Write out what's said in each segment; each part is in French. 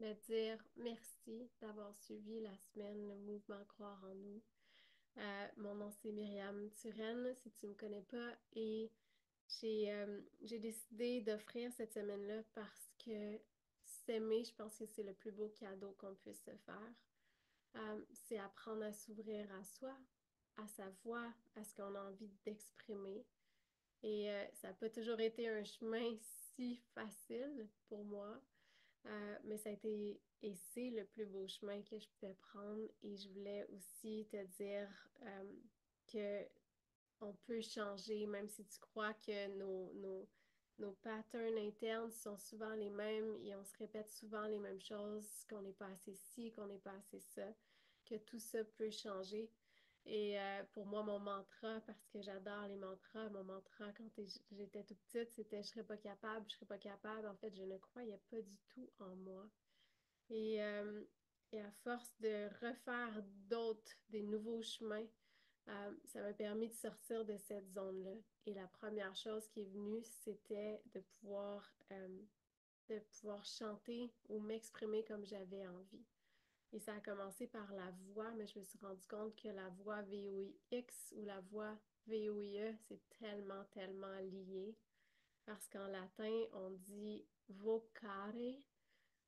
me dire merci d'avoir suivi la semaine le mouvement Croire en nous. Mon nom c'est Myriam Turenne, si tu ne me connais pas, et j'ai décidé d'offrir cette semaine-là parce que s'aimer, je pense que c'est le plus beau cadeau qu'on puisse se faire. C'est apprendre à s'ouvrir à soi, à sa voix, à ce qu'on a envie d'exprimer. Et ça n'a pas toujours été un chemin si facile pour moi. Mais ça a été et c'est le plus beau chemin que je pouvais prendre. Et je voulais aussi te dire que on peut changer, même si tu crois que nos patterns internes sont souvent les mêmes et on se répète souvent les mêmes choses, qu'on n'est pas assez ci, qu'on n'est pas assez ça, que tout ça peut changer. Et pour moi, mon mantra, parce que j'adore les mantras, mon mantra quand j'étais toute petite, c'était je serais pas capable, je serais pas capable. En fait, je ne croyais pas du tout en moi. Et, euh, et à force de refaire des nouveaux chemins, ça m'a permis de sortir de cette zone-là. Et la première chose qui est venue, c'était de pouvoir chanter ou m'exprimer comme j'avais envie. Et ça a commencé par la voix, mais je me suis rendu compte que la voix VOIX ou la voix VOIE, c'est tellement, tellement lié. Parce qu'en latin, on dit vocare.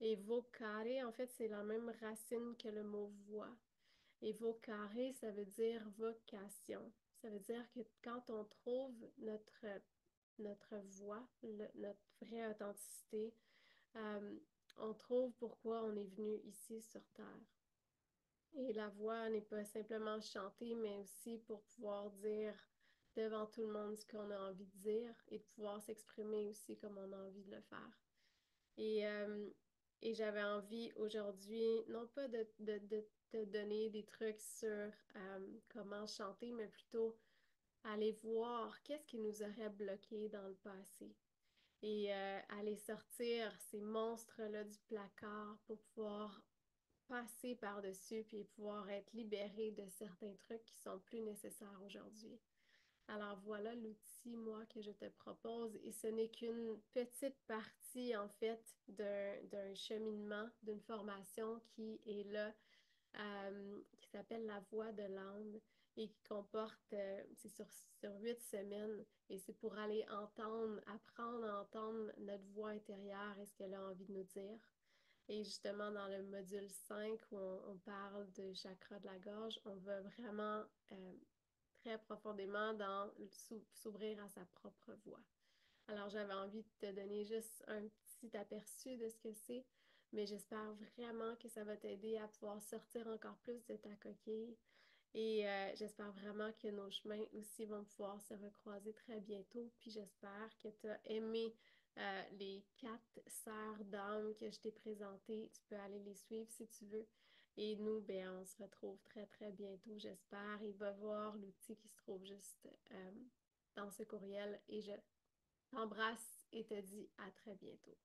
Et vocare, en fait, c'est la même racine que le mot voix. Et vocare, ça veut dire vocation. Ça veut dire que quand on trouve notre voix, notre vraie authenticité, euh, on trouve pourquoi on est venu ici sur Terre. Et la voix n'est pas simplement chanter, mais aussi pour pouvoir dire devant tout le monde ce qu'on a envie de dire et de pouvoir s'exprimer aussi comme on a envie de le faire. Et, euh, et j'avais envie aujourd'hui, non pas de te donner des trucs sur comment chanter, mais plutôt aller voir qu'est-ce qui nous aurait bloqué dans le passé. Et aller sortir ces monstres-là du placard pour pouvoir passer par-dessus puis pouvoir être libéré de certains trucs qui sont plus nécessaires aujourd'hui. Alors voilà l'outil, moi, que je te propose et ce n'est qu'une petite partie, en fait, d'un cheminement, d'une formation qui est là, qui s'appelle La Voix de l'âme et qui comporte, c'est sur 8 semaines et c'est pour aller entendre, apprendre à entendre notre voix intérieure et ce qu'elle a envie de nous dire. Et justement, dans le module 5 où on parle de chakra de la gorge, on va vraiment très profondément dans s'ouvrir à sa propre voix. Alors, j'avais envie de te donner juste un petit aperçu de ce que c'est, mais j'espère vraiment que ça va t'aider à pouvoir sortir encore plus de ta coquille. Et j'espère vraiment que nos chemins aussi vont pouvoir se recroiser très bientôt. Puis j'espère que tu as aimé les 4 sœurs d'âme que je t'ai présentées. Tu peux aller les suivre si tu veux. Et nous, ben, on se retrouve très, très bientôt, j'espère. Il va voir l'outil qui se trouve juste dans ce courriel. Et je t'embrasse et te dis à très bientôt.